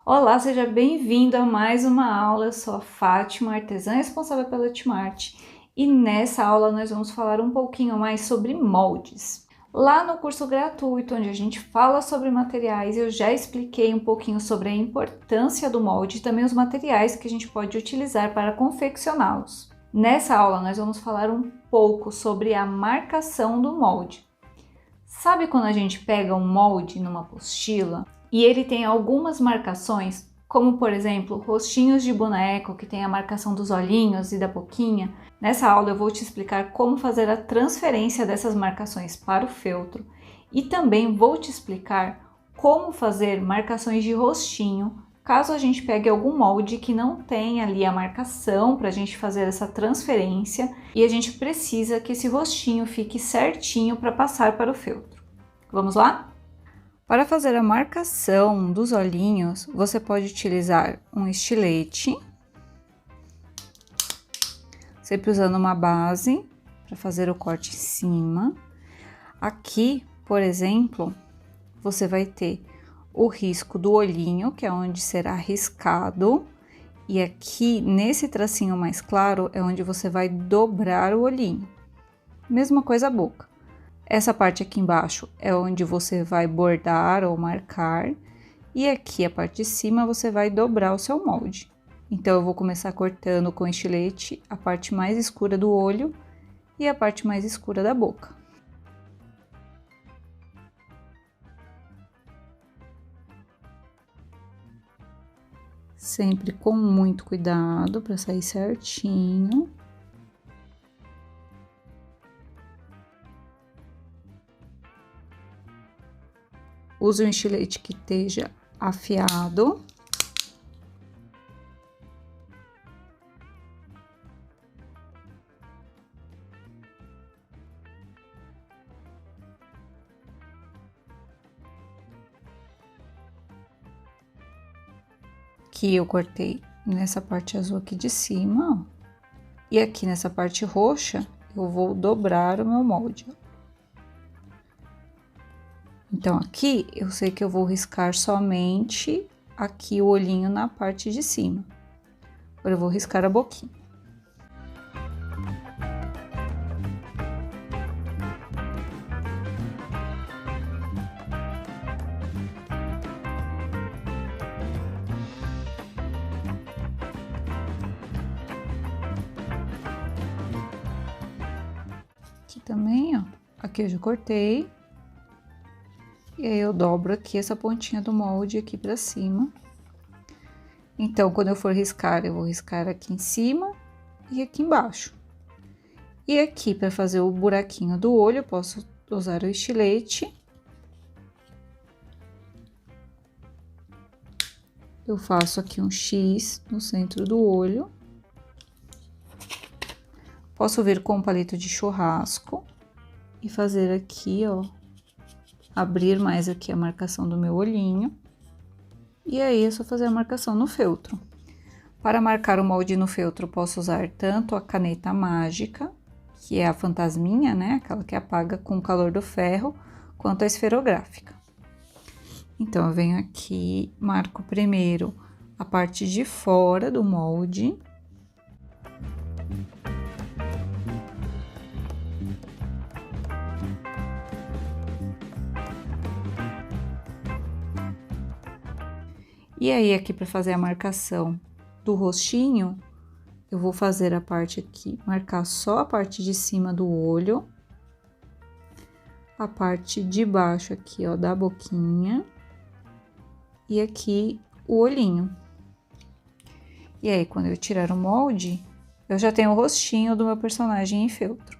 Olá, seja bem-vindo a mais uma aula. Eu sou a Fátima, artesã responsável pela Timarte, e nessa aula nós vamos falar um pouquinho mais sobre moldes. Lá no curso gratuito, onde a gente fala sobre materiais, eu já expliquei um pouquinho sobre a importância do molde e também os materiais que a gente pode utilizar para confeccioná-los. Nessa aula nós vamos falar um pouco sobre a marcação do molde. Sabe quando a gente pega um molde numa apostila e ele tem algumas marcações, como por exemplo, rostinhos de boneco que tem a marcação dos olhinhos e da boquinha? Nessa aula eu vou te explicar como fazer a transferência dessas marcações para o feltro e também vou te explicar como fazer marcações de rostinho caso a gente pegue algum molde que não tem ali a marcação para a gente fazer essa transferência e a gente precisa que esse rostinho fique certinho para passar para o feltro. Vamos lá? Para fazer a marcação dos olhinhos, você pode utilizar um estilete, sempre usando uma base para fazer o corte em cima. Aqui, por exemplo, você vai ter o risco do olhinho, que é onde será riscado, e aqui nesse tracinho mais claro é onde você vai dobrar o olhinho. Mesma coisa a boca. Essa parte aqui embaixo é onde você vai bordar ou marcar, e aqui a parte de cima você vai dobrar o seu molde. Então eu vou começar cortando com estilete a parte mais escura do olho e a parte mais escura da boca. Sempre com muito cuidado para sair certinho. Use um estilete que esteja afiado. Aqui eu cortei nessa parte azul aqui de cima, ó. E aqui nessa parte roxa, eu vou dobrar o meu molde, ó. Então, aqui, eu sei que eu vou riscar somente aqui o olhinho na parte de cima. Agora, eu vou riscar a boquinha. Aqui também, ó. Aqui eu já cortei. E aí, eu dobro aqui essa pontinha do molde aqui pra cima. Então, quando eu for riscar, eu vou riscar aqui em cima e aqui embaixo. E aqui, pra fazer o buraquinho do olho, eu posso usar o estilete. Eu faço aqui um X no centro do olho. Posso vir com um palito de churrasco e fazer aqui, ó. Abrir mais aqui a marcação do meu olhinho. E aí, é só fazer a marcação no feltro. Para marcar o molde no feltro, posso usar tanto a caneta mágica, que é a fantasminha, né? Aquela que apaga com o calor do ferro, quanto a esferográfica. Então, eu venho aqui, marco primeiro a parte de fora do molde. E aí, aqui para fazer a marcação do rostinho, eu vou fazer a parte aqui, marcar só a parte de cima do olho, a parte de baixo aqui, ó, da boquinha, e aqui o olhinho. E aí, quando eu tirar o molde, eu já tenho o rostinho do meu personagem em feltro.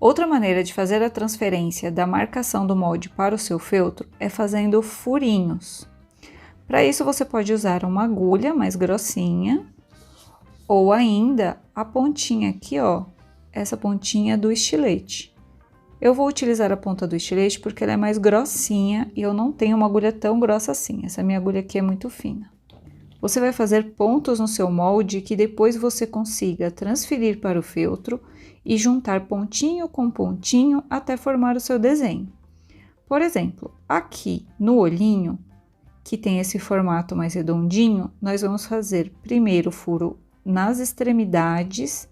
Outra maneira de fazer a transferência da marcação do molde para o seu feltro é fazendo furinhos. Para isso, você pode usar uma agulha mais grossinha, ou ainda a pontinha aqui, ó, essa pontinha do estilete. Eu vou utilizar a ponta do estilete porque ela é mais grossinha e eu não tenho uma agulha tão grossa assim. Essa minha agulha aqui é muito fina. Você vai fazer pontos no seu molde que depois você consiga transferir para o feltro e juntar pontinho com pontinho até formar o seu desenho. Por exemplo, aqui no olhinho, que tem esse formato mais redondinho, nós vamos fazer primeiro o furo nas extremidades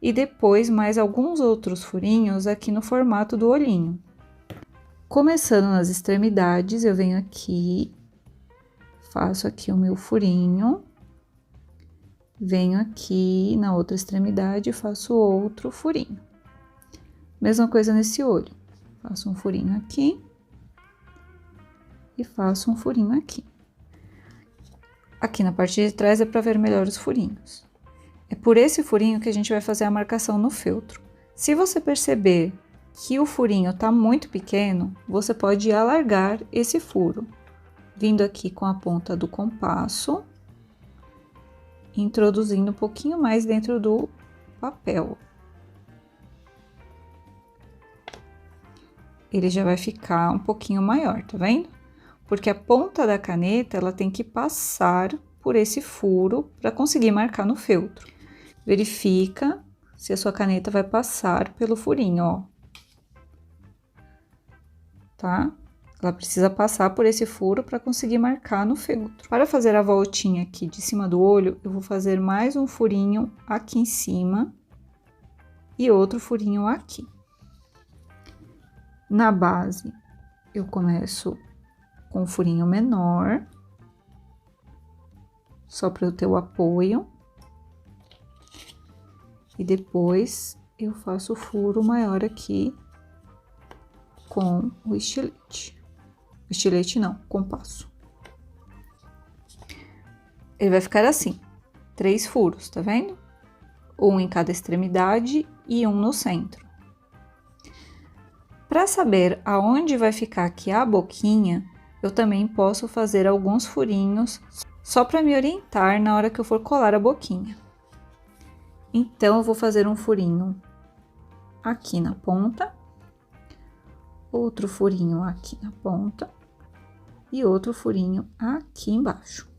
e depois mais alguns outros furinhos aqui no formato do olhinho. Começando nas extremidades, eu venho aqui, faço aqui o meu furinho, venho aqui na outra extremidade e faço outro furinho. Mesma coisa nesse olho, faço um furinho aqui e faço um furinho aqui. Aqui na parte de trás é para ver melhor os furinhos. É por esse furinho que a gente vai fazer a marcação no feltro. Se você perceber que o furinho tá muito pequeno, você pode alargar esse furo, vindo aqui com a ponta do compasso, introduzindo um pouquinho mais dentro do papel. Ele já vai ficar um pouquinho maior, tá vendo? Porque a ponta da caneta, ela tem que passar por esse furo para conseguir marcar no feltro. Verifica se a sua caneta vai passar pelo furinho, ó. Tá? Ela precisa passar por esse furo para conseguir marcar no feltro. Para fazer a voltinha aqui de cima do olho, eu vou fazer mais um furinho aqui em cima e outro furinho aqui. Na base, eu começo com um furinho menor, só para eu ter o apoio. E depois eu faço o furo maior aqui com o estilete. O estilete não, compasso. Ele vai ficar assim, 3 furos, tá vendo? Um em cada extremidade e um no centro. Para saber aonde vai ficar aqui a boquinha, eu também posso fazer alguns furinhos só para me orientar na hora que eu for colar a boquinha. Então, eu vou fazer um furinho aqui na ponta, outro furinho aqui na ponta e outro furinho aqui embaixo.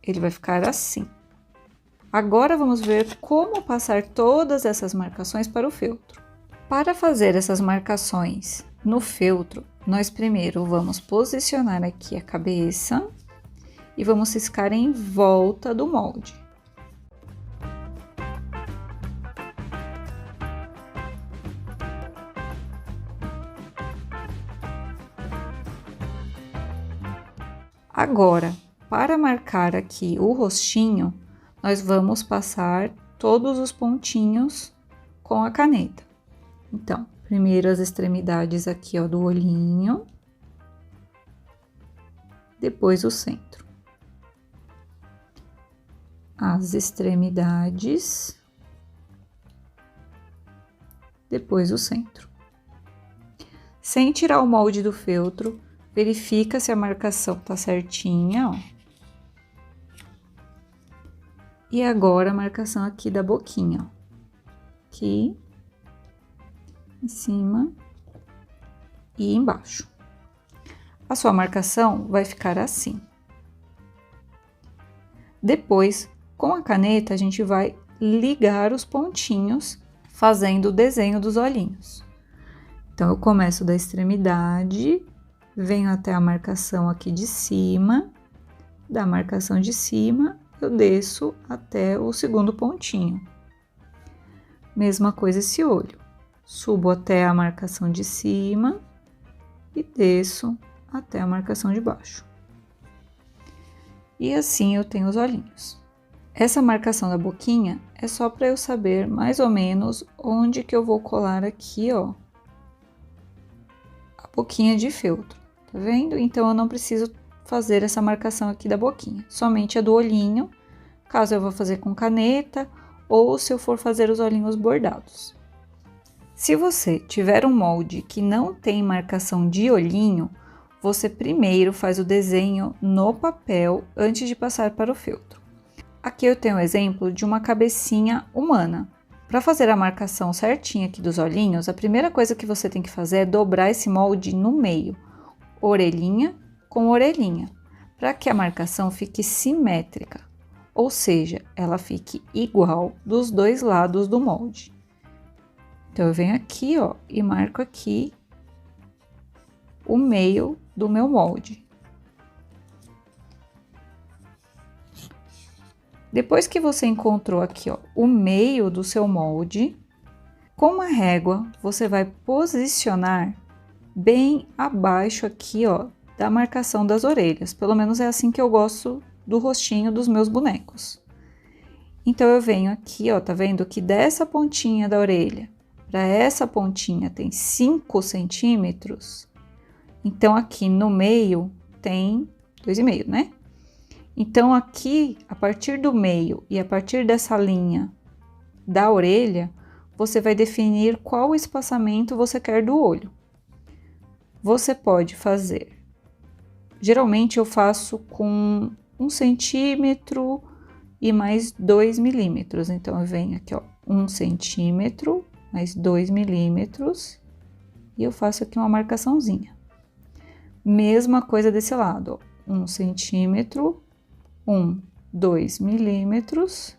Ele vai ficar assim. Agora, vamos ver como passar todas essas marcações para o feltro. Para fazer essas marcações no feltro, nós primeiro vamos posicionar aqui a cabeça e vamos riscar em volta do molde. Agora, para marcar aqui o rostinho, nós vamos passar todos os pontinhos com a caneta. Então, primeiro as extremidades aqui, ó, do olhinho, depois o centro. As extremidades, depois o centro. Sem tirar o molde do feltro, verifica se a marcação tá certinha, ó. E agora a marcação aqui da boquinha, ó. Aqui, em cima e embaixo. A sua marcação vai ficar assim. Depois, com a caneta, a gente vai ligar os pontinhos, fazendo o desenho dos olhinhos. Então, eu começo da extremidade, venho até a marcação aqui de cima, da marcação de cima, eu desço até o segundo pontinho. Mesma coisa esse olho. Subo até a marcação de cima e desço até a marcação de baixo. E assim eu tenho os olhinhos. Essa marcação da boquinha é só para eu saber mais ou menos onde que eu vou colar aqui, ó, a boquinha de feltro, tá vendo? Então, eu não preciso fazer essa marcação aqui da boquinha, somente a do olhinho, caso eu vou fazer com caneta ou se eu for fazer os olhinhos bordados. Se você tiver um molde que não tem marcação de olhinho, você primeiro faz o desenho no papel antes de passar para o feltro. Aqui eu tenho um exemplo de uma cabecinha humana. Para fazer a marcação certinha aqui dos olhinhos, a primeira coisa que você tem que fazer é dobrar esse molde no meio, orelhinha com orelhinha, para que a marcação fique simétrica, ou seja, ela fique igual dos dois lados do molde. Então, eu venho aqui, ó, e marco aqui o meio do meu molde. Depois que você encontrou aqui, ó, o meio do seu molde, com uma régua, você vai posicionar bem abaixo aqui, ó, da marcação das orelhas. Pelo menos é assim que eu gosto do rostinho dos meus bonecos. Então, eu venho aqui, ó, tá vendo que dessa pontinha da orelha para essa pontinha tem 5 centímetros. Então, aqui no meio tem 2,5, né? Então, aqui, a partir do meio e a partir dessa linha da orelha, você vai definir qual espaçamento você quer do olho. Você pode fazer. Geralmente, eu faço com 1 centímetro e mais 2 milímetros. Então, eu venho aqui, ó, 1 centímetro mais 2 milímetros e eu faço aqui uma marcaçãozinha. Mesma coisa desse lado, ó, 1 centímetro, 2 milímetros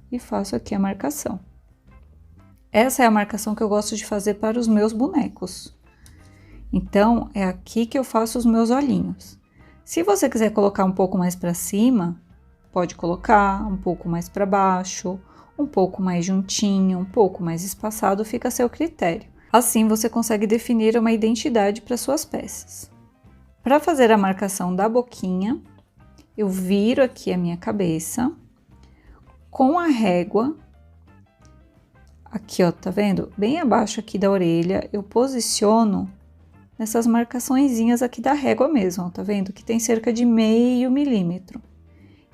e faço aqui a marcação. Essa é a marcação que eu gosto de fazer para os meus bonecos. Então, é aqui que eu faço os meus olhinhos. Se você quiser colocar um pouco mais para cima, pode colocar um pouco mais para baixo, um pouco mais juntinho, um pouco mais espaçado, fica a seu critério. Assim, você consegue definir uma identidade para suas peças. Para fazer a marcação da boquinha, eu viro aqui a minha cabeça, com a régua, aqui ó, tá vendo? Bem abaixo aqui da orelha, eu posiciono nessas marcaçõezinhas aqui da régua mesmo, ó, tá vendo? Que tem cerca de meio milímetro.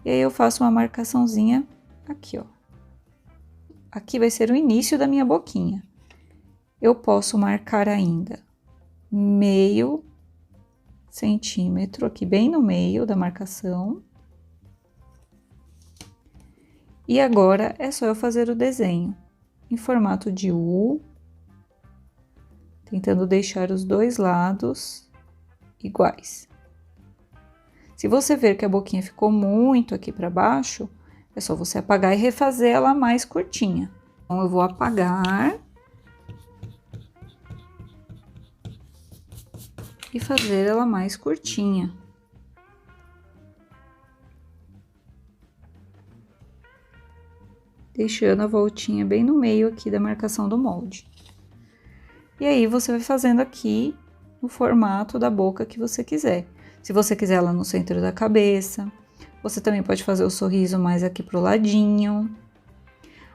E aí eu faço uma marcaçãozinha aqui, ó. Aqui vai ser o início da minha boquinha. Eu posso marcar ainda meio centímetro aqui bem no meio da marcação. E agora é só eu fazer o desenho em formato de U, tentando deixar os dois lados iguais. Se você ver que a boquinha ficou muito aqui para baixo, é só você apagar e refazer ela mais curtinha. Então, eu vou apagar e fazer ela mais curtinha. Deixando a voltinha bem no meio aqui da marcação do molde. E aí, você vai fazendo aqui no formato da boca que você quiser. Se você quiser ela no centro da cabeça, você também pode fazer o sorriso mais aqui pro ladinho.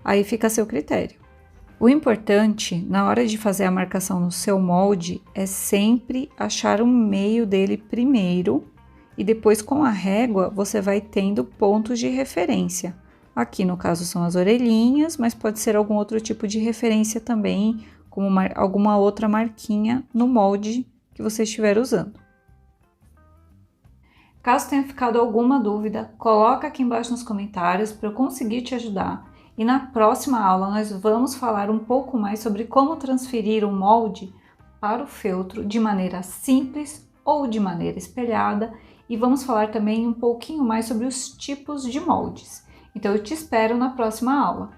Aí fica a seu critério. O importante, na hora de fazer a marcação no seu molde, é sempre achar o meio dele primeiro e depois com a régua você vai tendo pontos de referência. Aqui no caso são as orelhinhas, mas pode ser algum outro tipo de referência também, como alguma outra marquinha no molde que você estiver usando. Caso tenha ficado alguma dúvida, coloca aqui embaixo nos comentários para eu conseguir te ajudar. E na próxima aula nós vamos falar um pouco mais sobre como transferir o molde para o feltro de maneira simples ou de maneira espelhada. E vamos falar também um pouquinho mais sobre os tipos de moldes. Então eu te espero na próxima aula.